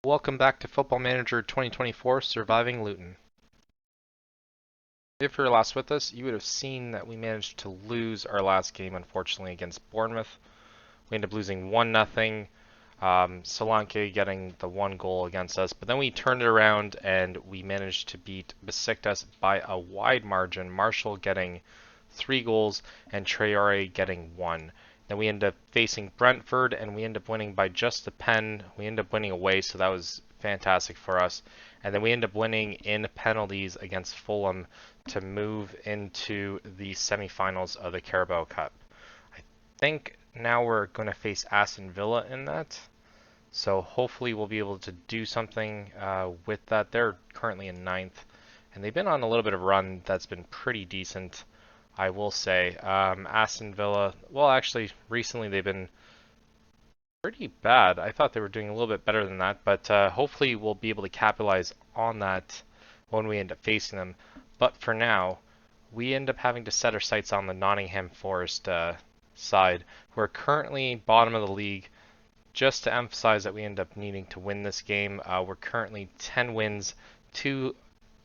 Welcome back to Football Manager 2024 Surviving Luton. If you were last with us, you would have seen that we managed to lose our last game, unfortunately, against Bournemouth. We ended up losing 1-0, Solanke getting the one goal against us, but then we turned it around and we managed to beat Besiktas by a wide margin, Marshall getting 3 goals and Traore getting 1. Then we ended up facing Brentford and we ended up winning by just a pen. We ended up winning away, so that was fantastic for us. And then we ended up winning in penalties against Fulham to move into the semifinals of the Carabao Cup. I think now we're going to face Aston Villa in that. So hopefully we'll be able to do something with that. They're currently in ninth, and they've been on a little bit of a run that's been pretty decent, I will say. Aston Villa, well, actually, recently they've been pretty bad. I thought they were doing a little bit better than that, but hopefully we'll be able to capitalize on that when we end up facing them. But for now, we end up having to set our sights on the Nottingham Forest side. We're currently bottom of the league. Just to emphasize that we end up needing to win this game, we're currently 10 wins, 2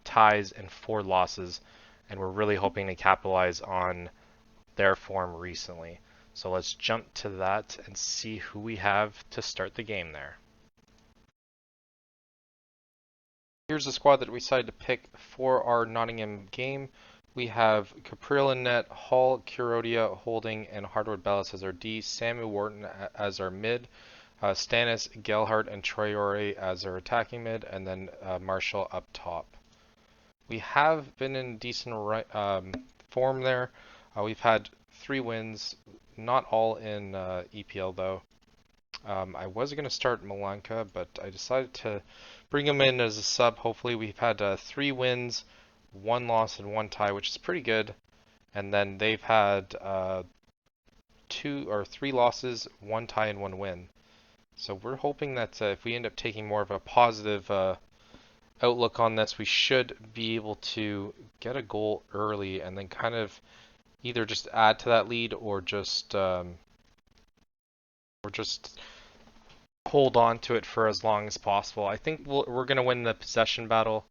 ties, and 4 losses, and we're really hoping to capitalize on their form recently. So let's jump to that and see who we have to start the game there. Here's the squad that we decided to pick for our Nottingham game. We have Capriel in net, Hall, Kurodia, Holding, and Hardwood Bellis as our D, Samuel Wharton as our mid, Stannis, Gelhardt, and Traore as our attacking mid, and then Marshall up top. We have been in decent form there. We've had 3 wins, not all in EPL though. I was going to start Malanka, but I decided to bring him in as a sub. Hopefully we've had 3 wins, 1 loss, and 1 tie, which is pretty good. And then they've had 2 or 3 losses, 1 tie, and 1 win. So we're hoping that if we end up taking more of a positive outlook on this, we should be able to get a goal early and then kind of either just add to that lead or just hold on to it for as long as possible. I think we're going to win the possession battle.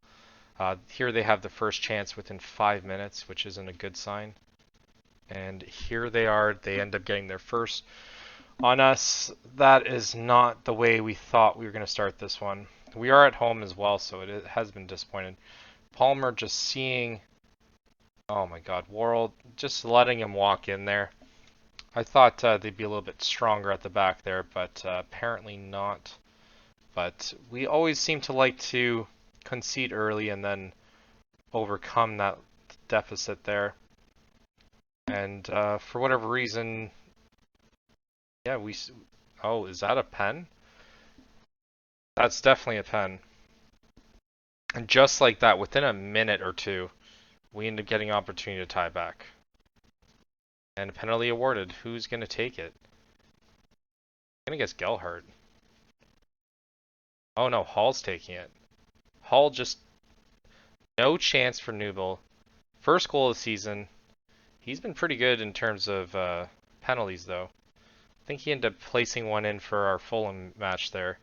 Here they have the first chance within 5 minutes, which isn't a good sign. And here they are. They end up getting their first on us. That is not the way we thought we were going to start this one. We are at home as well, so it has been disappointed. Palmer just seeing, oh my God, Worrell just letting him walk in there. I thought they'd be a little bit stronger at the back there, but apparently not. But we always seem to like to concede early and then overcome that deficit there. And for whatever reason, yeah, oh, is that a pen? That's definitely a pen. And just like that, within a minute or two, we end up getting an opportunity to tie back. And a penalty awarded. Who's going to take it? I'm going to guess Gelhardt. Oh no, Hall's taking it. Hall just no chance for Newell. First goal of the season. He's been pretty good in terms of penalties though. I think he ended up placing one in for our Fulham match there.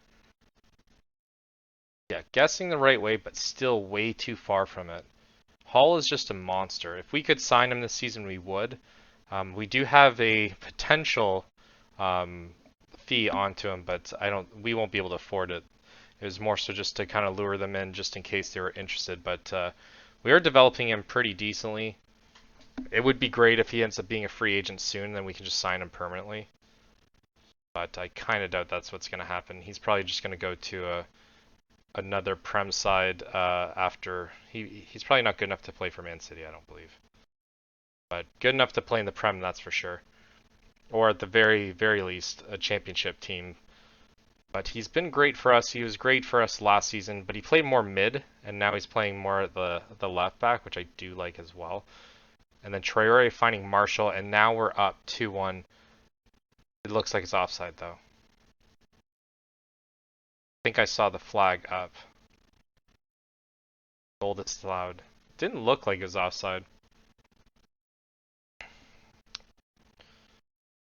Yeah, guessing the right way, but still way too far from it. Hall is just a monster. If we could sign him this season, we would. We do have a potential fee onto him, but we won't be able to afford it. It was more so just to kind of lure them in just in case they were interested, but we are developing him pretty decently. It would be great if he ends up being a free agent soon, then we can just sign him permanently. But I kind of doubt that's what's going to happen. He's probably just going to go to another Prem side after. He's probably not good enough to play for Man City, I don't believe. But good enough to play in the Prem, that's for sure. Or at the very, very least, a championship team. But he's been great for us. He was great for us last season, but he played more mid, and now he's playing more at the left back, which I do like as well. And then Traore finding Marshall, and now we're up 2-1. It looks like it's offside, though. I think I saw the flag up. Goal disallowed. Didn't look like it was offside.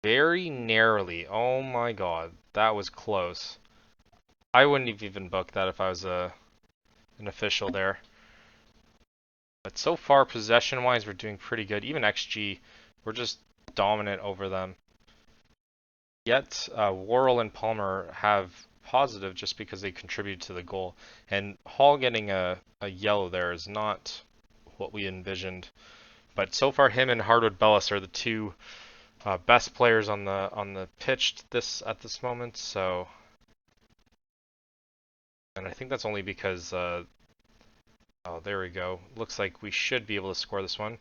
Very narrowly. Oh my God, that was close. I wouldn't have even booked that if I was an official there. But so far, possession-wise, we're doing pretty good. Even XG, we're just dominant over them. Yet, Worrell and Palmer have positive just because they contribute to the goal. And Hall getting a yellow there is not what we envisioned. But so far, him and Hardwood Bellis are the two best players on the pitch at this moment. So, and I think that's only because oh, there we go. Looks like we should be able to score this one.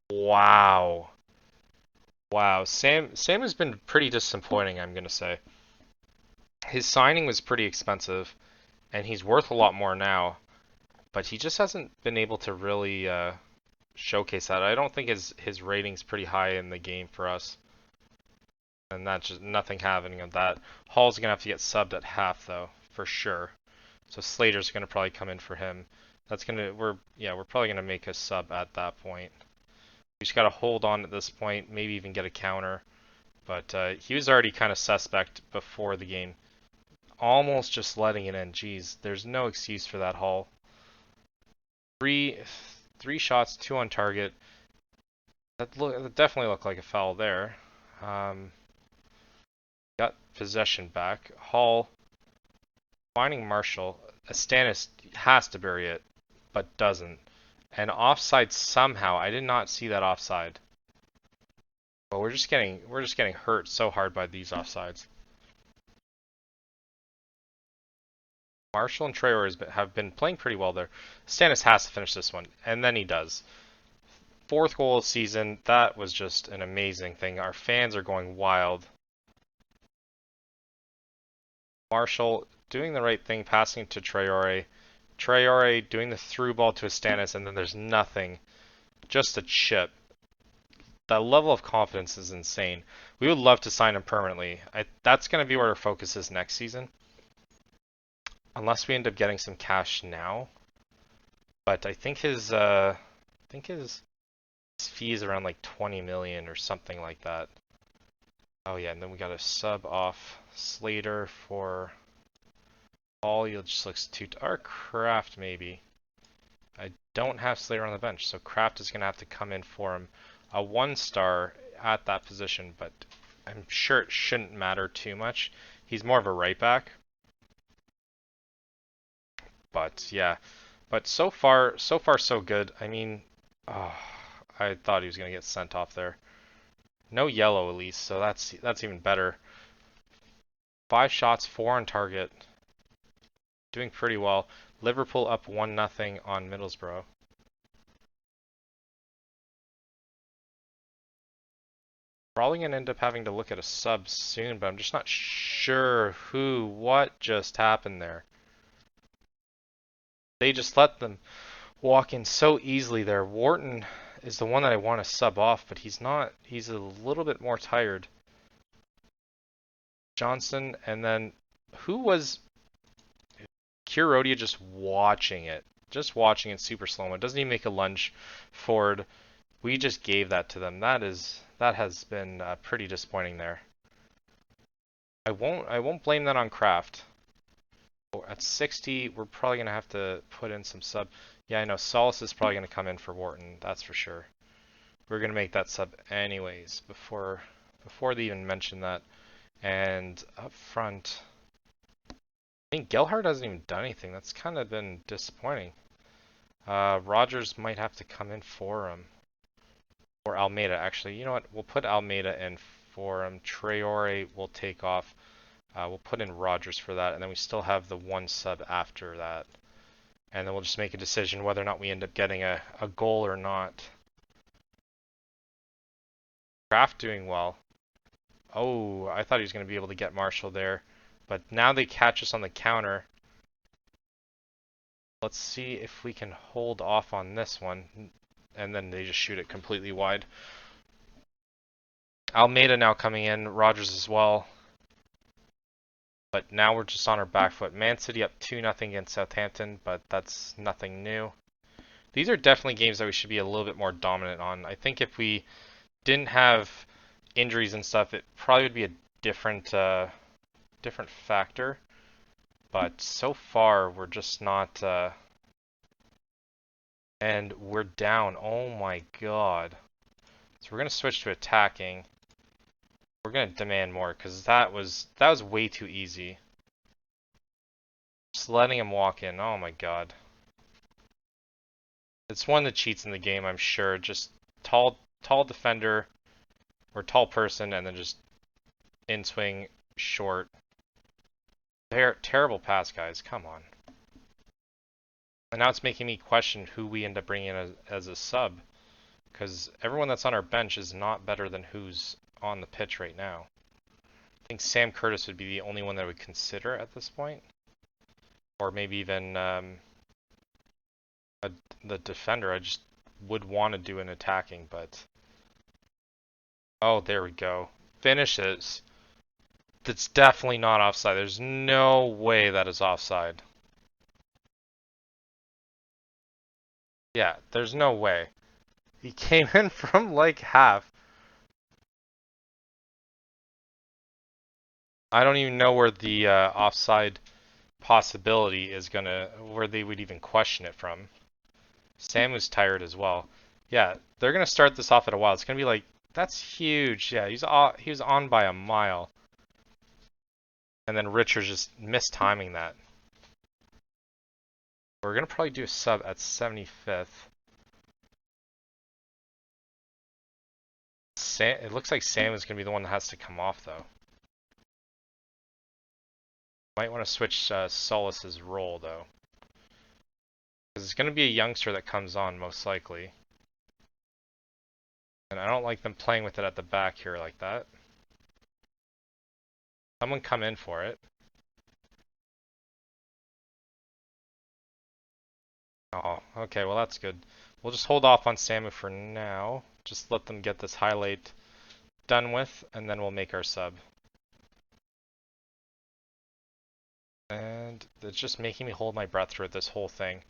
Wow. Wow. Sam has been pretty disappointing, I'm gonna say. His signing was pretty expensive, and he's worth a lot more now, but he just hasn't been able to really showcase that. I don't think his rating's pretty high in the game for us. And that's just nothing happening of that. Hall's gonna have to get subbed at half though, for sure. So Slater's gonna probably come in for him. We're probably gonna make a sub at that point. We just gotta hold on at this point, maybe even get a counter. But he was already kind of suspect before the game. Almost just letting it in. Jeez, there's no excuse for that Hall. Three shots, 2 on target. That definitely looked like a foul there. Got possession back. Hall finding Marshall. Astanis has to bury it, but doesn't. And offside somehow. I did not see that offside. But we're just getting hurt so hard by these offsides. Marshall and Traore have been playing pretty well there. Stannis has to finish this one, and then he does. 4th goal of the season. That was just an amazing thing. Our fans are going wild. Marshall doing the right thing, passing to Traore. Traore doing the through ball to Stannis, and then there's nothing. Just a chip. That level of confidence is insane. We would love to sign him permanently. That's going to be where our focus is next season. Unless we end up getting some cash now. But I think his fee is around like 20 million or something like that. Oh yeah, and then we got a sub off Slater for all. You'll just looks too our Kraft maybe. I don't have Slater on the bench, so Kraft is gonna have to come in for him. A 1-star at that position, but I'm sure it shouldn't matter too much. He's more of a right back. But yeah, but so far so good. I mean, oh, I thought he was gonna get sent off there. No yellow at least, so that's even better. 5 shots, 4 on target. Doing pretty well. Liverpool up 1-0 on Middlesbrough. Probably gonna end up having to look at a sub soon, but I'm just not sure what just happened there. They just let them walk in so easily there. Wharton is the one that I want to sub off, but he's not. He's a little bit more tired. Johnson, and then who was Kurodia just watching it? Just watching it super slow-mo. Doesn't even make a lunge forward. We just gave that to them. That has been pretty disappointing there. I won't blame that on Kraft. At 60, we're probably gonna have to put in some sub. Yeah, I know Solace is probably gonna come in for Wharton. That's for sure. We're gonna make that sub anyways before they even mention that. And up front, I think Gelhardt hasn't even done anything. That's kind of been disappointing. Rogers might have to come in for him. Or Almeida, actually. You know what? We'll put Almeida in for him. Traore will take off. We'll put in Rogers for that, and then we still have the 1 sub after that. And then we'll just make a decision whether or not we end up getting a goal or not. Kraft doing well. Oh, I thought he was going to be able to get Marshall there. But now they catch us on the counter. Let's see if we can hold off on this one. And then they just shoot it completely wide. Almeida now coming in. Rogers as well. But now we're just on our back foot. Man City up 2-0 against Southampton, but that's nothing new. These are definitely games that we should be a little bit more dominant on. I think if we didn't have injuries and stuff, it probably would be a different factor. but so far we're just not. And we're down. Oh my god. So we're gonna switch to attacking. We're gonna demand more because that was way too easy. Just letting him walk in. Oh my god. It's one of the cheats in the game, I'm sure. Just tall defender or tall person, and then just in swing short. Terrible pass, guys. Come on. And now it's making me question who we end up bringing in as a sub, because everyone that's on our bench is not better than who's on the pitch right now. I think Sam Curtis would be the only one that I would consider at this point, or maybe even the defender. I just would want to do an attacking, but oh, there we go. Finishes. That's definitely not offside. There's no way that is offside. Yeah, there's no way. He came in from like half. I don't even know where the offside possibility is where they would even question it from. Sam was tired as well. Yeah, they're gonna start this off at a while. It's gonna be like, that's huge. Yeah, he was on by a mile. And then Richards just mistiming that. We're gonna probably do a sub at 75th. It looks like Sam is gonna be the one that has to come off though. Might want to switch Solis's role though, because it's gonna be a youngster that comes on most likely. And I don't like them playing with it at the back here like that. Someone come in for it. Oh, okay, well that's good. We'll just hold off on Samu for now. Just let them get this highlight done with, and then we'll make our sub. And it's just making me hold my breath through this whole thing.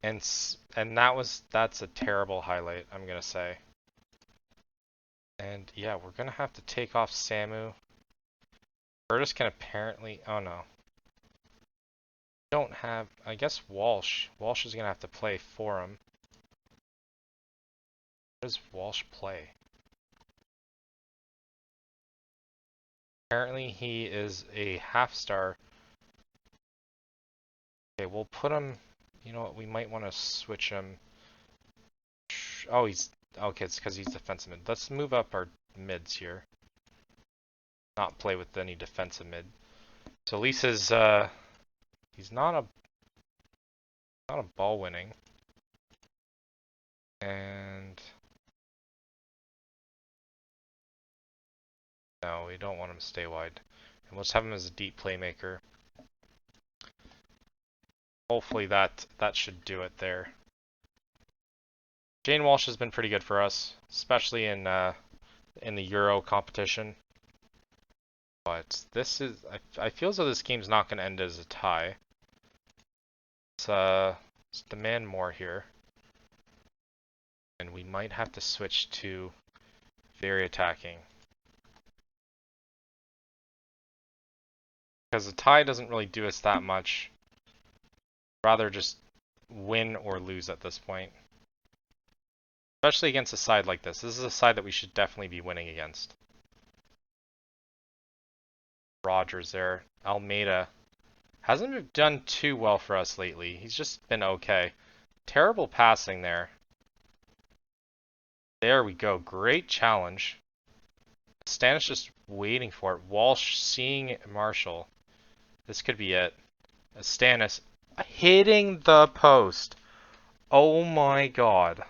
And that's a terrible highlight, I'm gonna say. And yeah, we're gonna have to take off Samu. Curtis can apparently, oh no. Don't have, I guess Walsh. Walsh is gonna have to play for him. What does Walsh play? Apparently he is a half star. Okay, we'll put him, you know what, we might want to switch him. Oh, okay, it's because he's defensive mid. Let's move up our mids here. Not play with any defensive mid. So Lisa's, he's not a ball winning. And no, we don't want him to stay wide. And we'll just have him as a deep playmaker. Hopefully that should do it there. Jane Walsh has been pretty good for us, especially in the Euro competition. But this is, I feel as though this game's not going to end as a tie. Let's demand more here. And we might have to switch to very attacking. Because the tie doesn't really do us that much. Rather just win or lose at this point. Especially against a side like this. This is a side that we should definitely be winning against. Rogers there. Almeida hasn't done too well for us lately. He's just been okay. Terrible passing there. There we go. Great challenge. Stannis just waiting for it. Walsh seeing Marshall. This could be it. Stannis hitting the post. Oh my god.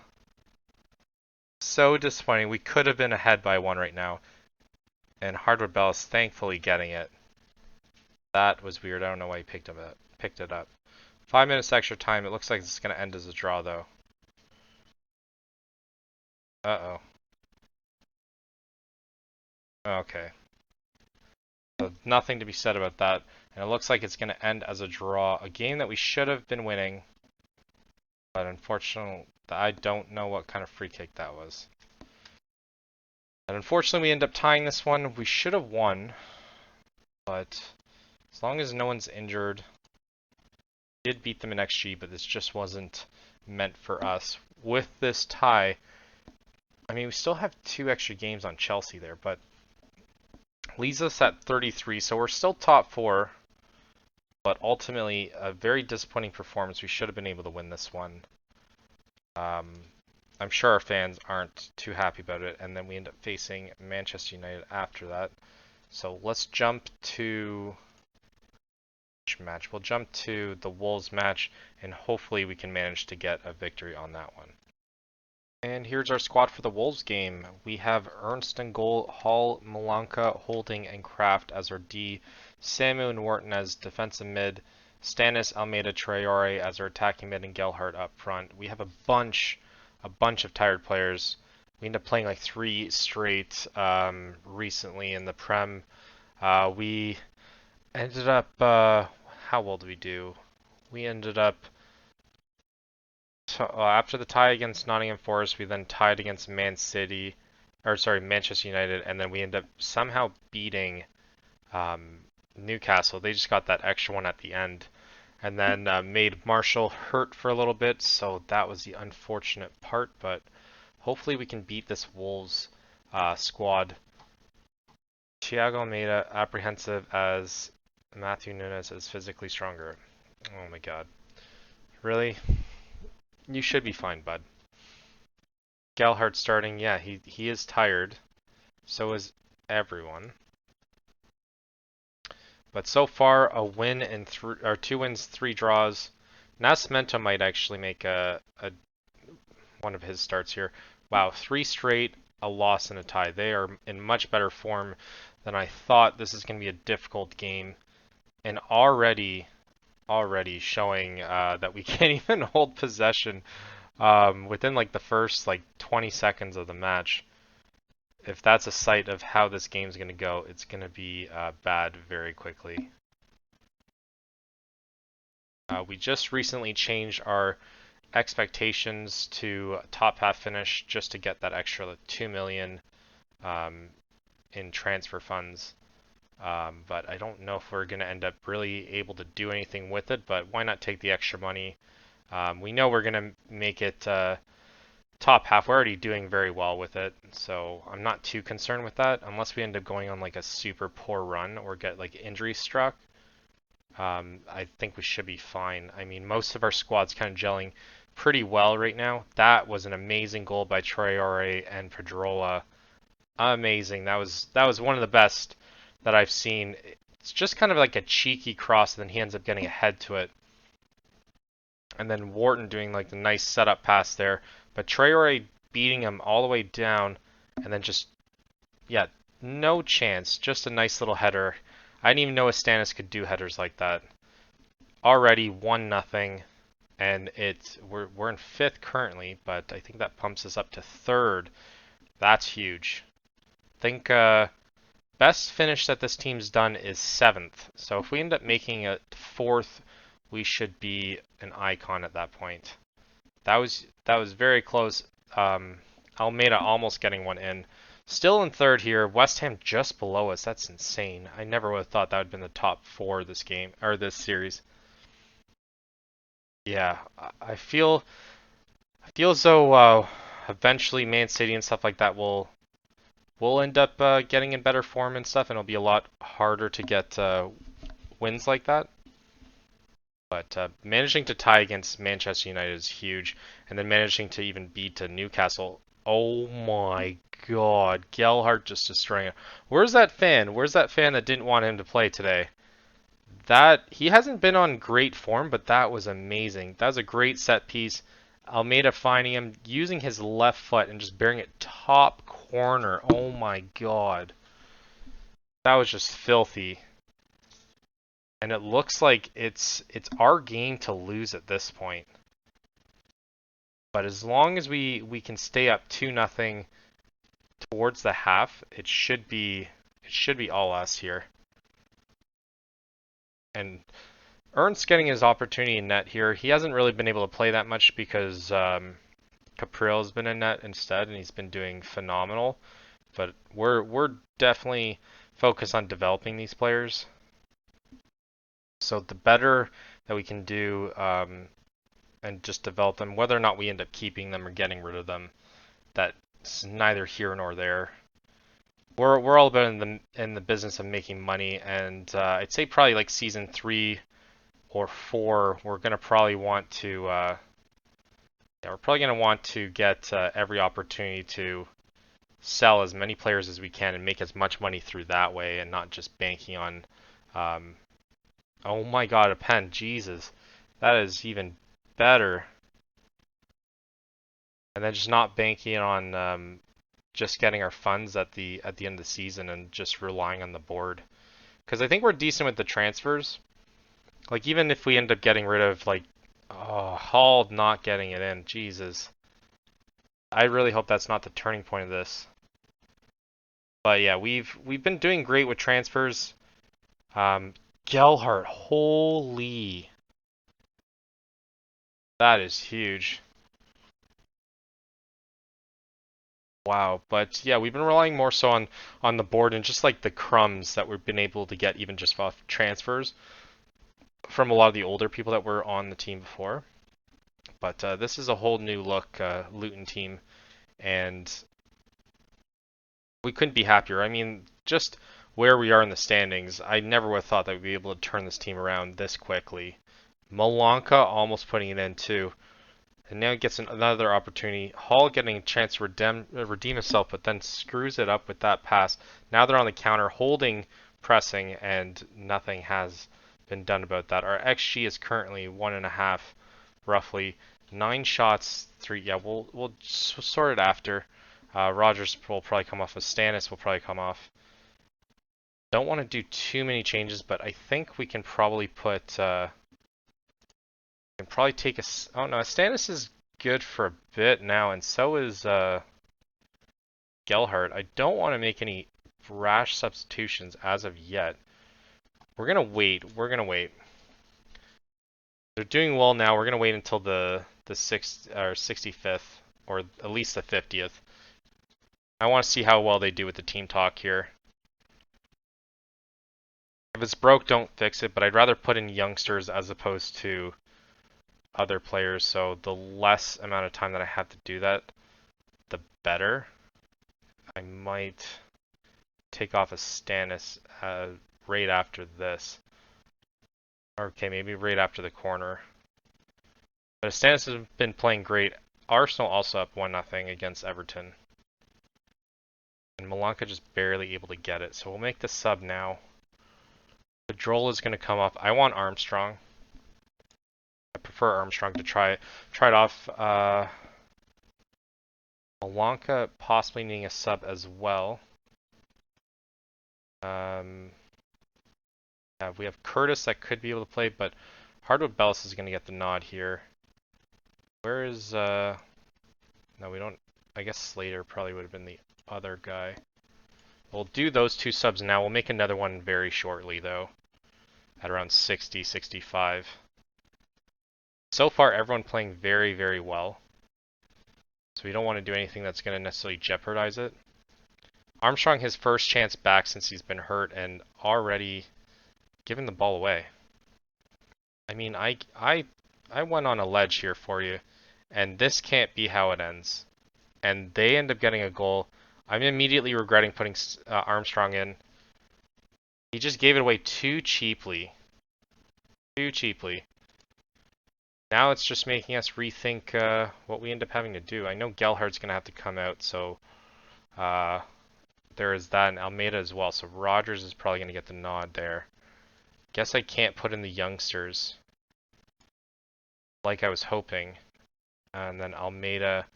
So disappointing. We could have been ahead by one right now. And Hardwood Bell is thankfully getting it. That was weird. I don't know why he picked it up. 5 minutes extra time. It looks like it's going to end as a draw, though. Uh-oh. Okay. So nothing to be said about that. And it looks like it's going to end as a draw. A game that we should have been winning. But unfortunately, I don't know what kind of free kick that was. And unfortunately, we end up tying this one. We should have won. But As long as no one's injured. We did beat them in XG, but this just wasn't meant for us. With this tie, I mean, we still have 2 extra games on Chelsea there, but leaves us at 33, so we're still top 4, but ultimately a very disappointing performance. We should have been able to win this one. I'm sure our fans aren't too happy about it, and then we end up facing Manchester United after that. So let's jump to which match? We'll jump to the Wolves match, and hopefully we can manage to get a victory on that one. And here's our squad for the Wolves game. We have Ernst in goal, Hall, Malanka, Holding, and Kraft as our D, Samu and Wharton as defensive mid, Stannis, Almeida, Traore as our attacking mid, and Gelhardt up front. We have a bunch of tired players. We end up playing like 3 straight recently in the Prem. We ended up, how well did we do? We ended up, after the tie against Nottingham Forest, we then tied against Manchester United, and then we ended up somehow beating Newcastle. They just got that extra one at the end, and then made Marshall hurt for a little bit, so that was the unfortunate part, but hopefully we can beat this Wolves squad. Thiago Almeida, apprehensive as Matthew Nunes is physically stronger. Oh my god. Really? You should be fine, bud. Gelhardt starting, yeah, he is tired. So is everyone. But so far, a win and 2 wins, 3 draws. Nascimento might actually make one of his starts here. Wow, 3 straight, a loss and a tie. They are in much better form than I thought. This is going to be a difficult game. And already showing that we can't even hold possession within like the first 20 seconds of the match. If that's a sight of how this game's going to go, it's going to be bad very quickly. We just recently changed our expectations to top half finish just to get that extra 2 million in transfer funds. But I don't know if we're going to end up really able to do anything with it, but why not take the extra money? We know we're going to make it top half. We're already doing very well with it, so I'm not too concerned with that, unless we end up going on like a super poor run or get like injury struck. I think we should be fine. I mean, most of our squad's kind of gelling pretty well right now. That was an amazing goal by Traore and Pedrola. Amazing. That was one of the best that I've seen. It's just kind of like a cheeky cross, and then he ends up getting a head to it. And then Wharton doing like the nice setup pass there. But Traore beating him all the way down, and then just, yeah, no chance. Just a nice little header. I didn't even know Stannis could do headers like that. Already 1-0, and we're in 5th currently, but I think that pumps us up to 3rd. That's huge. I think best finish that this team's done is 7th. So if we end up making it 4th, we should be an icon at that point. That was very close. Almeida almost getting one in. Still in 3rd here. West Ham just below us. That's insane. I never would have thought that would have been the top 4 this game or this series. Yeah, I feel as though eventually Man City and stuff like that will end up getting in better form and stuff, and it'll be a lot harder to get wins like that. But managing to tie against Manchester United is huge, and then managing to even beat Newcastle. Oh my God, Gelhardt just destroying it. Where's that fan? Where's that fan that didn't want him to play today? He hasn't been on great form, but that was amazing. That was a great set piece. Almeida finding him, using his left foot and just bearing it top corner. Oh my God. That was just filthy. And it looks like it's our game to lose at this point. But as long as we can stay up 2-0 towards the half, it should be all us here. And Ernst getting his opportunity in net here. He hasn't really been able to play that much because Capriel has been in net instead, and he's been doing phenomenal. But we're definitely focused on developing these players. So the better that we can do and just develop them, whether or not we end up keeping them or getting rid of them, that's neither here nor there. We're all about in the business of making money, and I'd say probably like season 3 or 4, we're gonna probably want to we're probably gonna want to get every opportunity to sell as many players as we can and make as much money through that way, and not just banking on. Um, oh my God, a pen! Jesus, that is even better. And then just not banking on just getting our funds at the end of the season and just relying on the board. Because I think we're decent with the transfers. Like even if we end up getting rid of like Hall not getting it in, Jesus. I really hope that's not the turning point of this. But yeah, we've been doing great with transfers. Gelhart, holy, that is huge. Wow, but yeah, we've been relying more so on the board and just like the crumbs that we've been able to get even just off transfers from a lot of the older people that were on the team before. But this is a whole new look Luton team, and we couldn't be happier. I mean, just where we are in the standings, I never would have thought that we'd be able to turn this team around this quickly. Malanka almost putting it in too. And now he gets another opportunity. Hall getting a chance to redeem himself, but then screws it up with that pass. Now they're on the counter, holding, pressing, and nothing has been done about that. Our XG is currently 1.5, roughly. 9 shots, 3. Yeah, we'll sort it after. Rogers will probably come off. Stannis will probably come off. Don't want to do too many changes, but I think we can probably put. Can probably take a. Oh no, Stannis is good for a bit now, and so is Gelhart. I don't want to make any rash substitutions as of yet. We're gonna wait. We're gonna wait. They're doing well now. We're gonna wait until the 65th, or at least the 50th. I want to see how well they do with the team talk here. If it's broke, don't fix it. But I'd rather put in youngsters as opposed to other players. So the less amount of time that I have to do that, the better. I might take off a Stannis right after this. Okay, maybe right after the corner. But Stannis has been playing great. Arsenal also up 1-0 against Everton. And Malanka just barely able to get it. So we'll make the sub now. The Droll is going to come off. I want Armstrong. I prefer Armstrong to try it off. Malanka possibly needing a sub as well. Yeah, we have Curtis that could be able to play, but Hardwood Bellis is going to get the nod here. Where is no, we don't. I guess Slater probably would have been the other guy. We'll do those 2 subs now. We'll make another one very shortly though, at around 60, 65. So far, everyone playing very, very well. So we don't want to do anything that's going to necessarily jeopardize it. Armstrong, his first chance back since he's been hurt, and already giving the ball away. I mean, I went on a ledge here for you, and this can't be how it ends. And they end up getting a goal. I'm immediately regretting putting Armstrong in. He just gave it away too cheaply. Too cheaply. Now it's just making us rethink what we end up having to do. I know Gelhardt's going to have to come out, so there is that, and Almeida as well. So Rogers is probably going to get the nod there. Guess I can't put in the youngsters like I was hoping. And then Almeida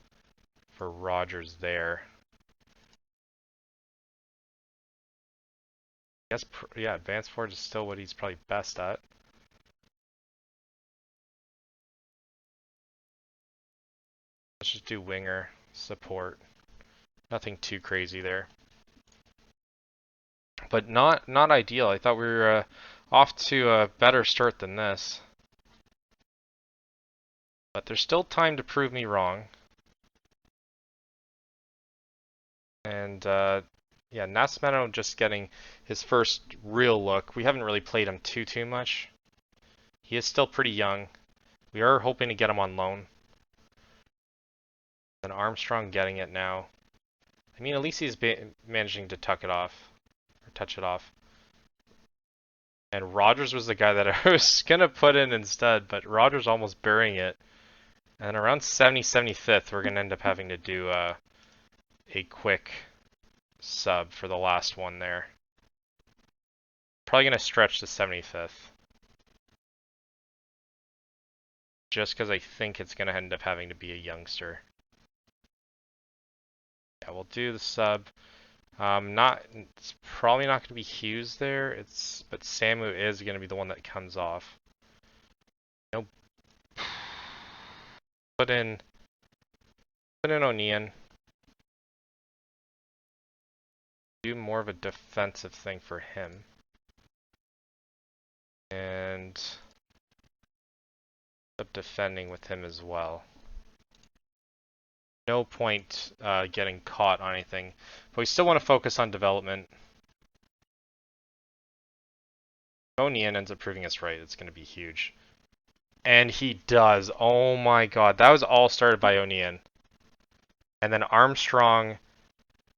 for Rogers there. I guess, yeah, advanced forward is still what he's probably best at. Let's just do winger, support. Nothing too crazy there. But not ideal. I thought we were off to a better start than this. But there's still time to prove me wrong. And yeah, Nascimento just getting his first real look. We haven't really played him too much. He is still pretty young. We are hoping to get him on loan. And Armstrong getting it now. I mean, at least he's managing to tuck it off. Or touch it off. And Rogers was the guy that I was going to put in instead, but Rogers almost burying it. And around 75th, we're going to end up having to do a quick sub for the last one there. Probably going to stretch to 75th. Just because I think it's going to end up having to be a youngster. Yeah, we'll do the sub. It's probably not going to be Hughes there. But Samu is going to be the one that comes off. Nope. Put in O'Neill. Do more of a defensive thing for him. And up defending with him as well. No point getting caught on anything, but we still want to focus on development. O'Neill ends up proving us right. It's going to be huge. And he does. Oh my god. That was all started by O'Neill. And then Armstrong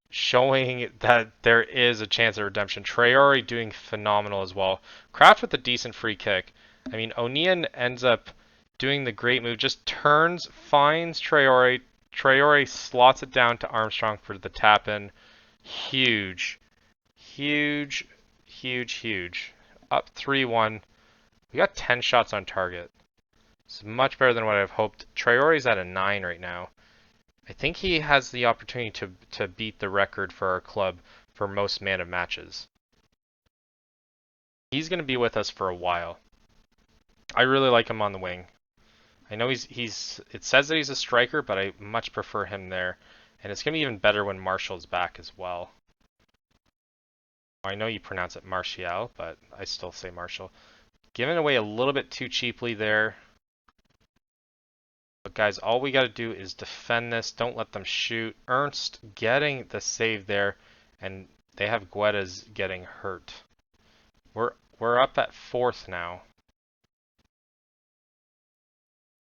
showing that there is a chance of redemption. Traore doing phenomenal as well. Kraft with a decent free kick. I mean, O'Neill ends up doing the great move. Just turns, finds Traore. Traore slots it down to Armstrong for the tap in. Huge. Huge. Huge, huge. Up 3-1. We got 10 shots on target. It's much better than what I've hoped. Traore's at a 9 right now. I think he has the opportunity to beat the record for our club for most man of matches. He's going to be with us for a while. I really like him on the wing. I know it says that he's a striker, but I much prefer him there. And it's going to be even better when Marshall's back as well. I know you pronounce it Martial, but I still say Marshall. Giving away a little bit too cheaply there. But guys, all we got to do is defend this. Don't let them shoot. Ernst getting the save there, and they have Guedes getting hurt. We're up at 4th now.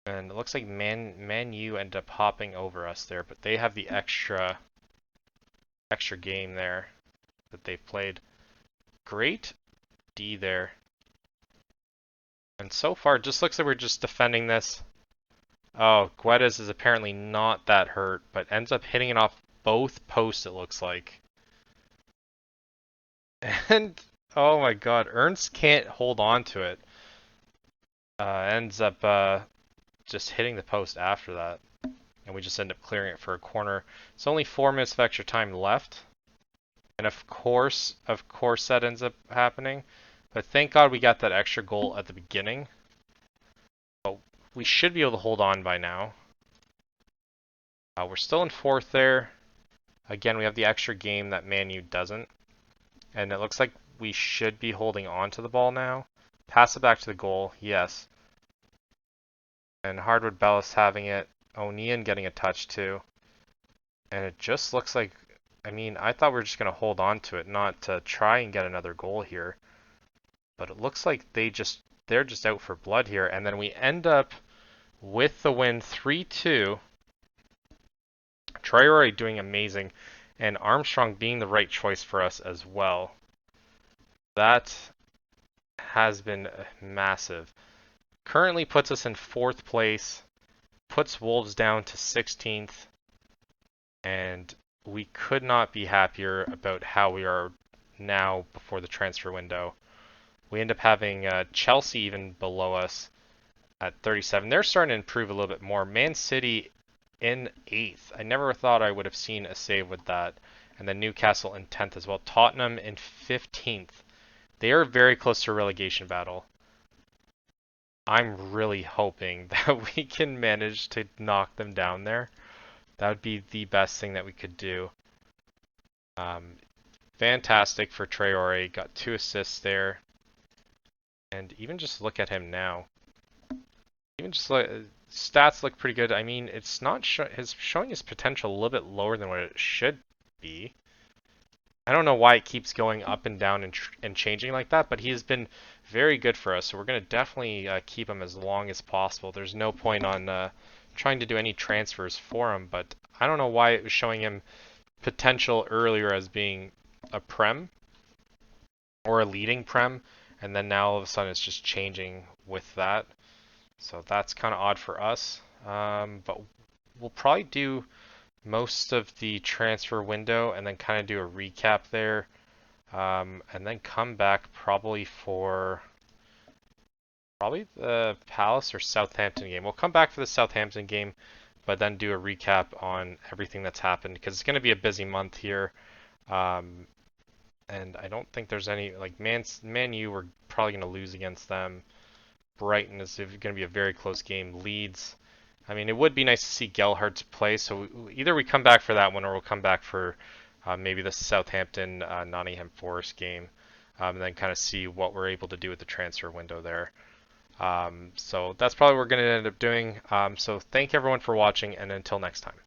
And it looks like Man U ended up hopping over us there, but they have the extra game there that they've played. Great D there. And so far, it just looks like we're just defending this. Oh, Guedes is apparently not that hurt, but ends up hitting it off both posts, it looks like. And, oh my god, Ernst can't hold on to it. Ends up just hitting the post after that. And we just end up clearing it for a corner. It's only 4 minutes of extra time left. And of course that ends up happening. But thank God we got that extra goal at the beginning. But we should be able to hold on by now. We're still in 4th there. Again, we have the extra game that Man U doesn't. And it looks like we should be holding on to the ball now. Pass it back to the goal. Yes. And Hardwood Bellis having it. O'Neill getting a touch too. And it just looks like, I mean, I thought we were just going to hold on to it, not to try and get another goal here. But it looks like they're just out for blood here. And then we end up with the win 3-2. Traore doing amazing. And Armstrong being the right choice for us as well. That has been massive. Currently puts us in 4th place. Puts Wolves down to 16th. And we could not be happier about how we are now before the transfer window. We end up having Chelsea even below us at 37. They're starting to improve a little bit more. Man City in 8th. I never thought I would have seen a save with that. And then Newcastle in 10th as well. Tottenham in 15th. They are very close to a relegation battle. I'm really hoping that we can manage to knock them down there. That would be the best thing that we could do. Fantastic for Traore. Got 2 assists there. And even just look at him now. Even just look, stats look pretty good. I mean, it's not showing his potential a little bit lower than what it should be. I don't know why it keeps going up and down and changing like that, but he has been very good for us. So we're going to definitely keep him as long as possible. There's no point on trying to do any transfers for him, but I don't know why it was showing him potential earlier as being a prem or a leading prem, and then now all of a sudden it's just changing with that. So that's kind of odd for us. But we'll probably do most of the transfer window and then kind of do a recap there. And then come back probably the Palace or Southampton game. We'll come back for the Southampton game, but then do a recap on everything that's happened because it's going to be a busy month here. Um, and I don't think there's any like Man U. We're probably going to lose against them. Brighton is going to be a very close game. Leeds. I mean, it would be nice to see Gelhardt play. So either we come back for that one, or we'll come back for maybe the Southampton Nottingham Forest game, and then kind of see what we're able to do with the transfer window there. So that's probably what we're going to end up doing. So thank everyone for watching, and until next time.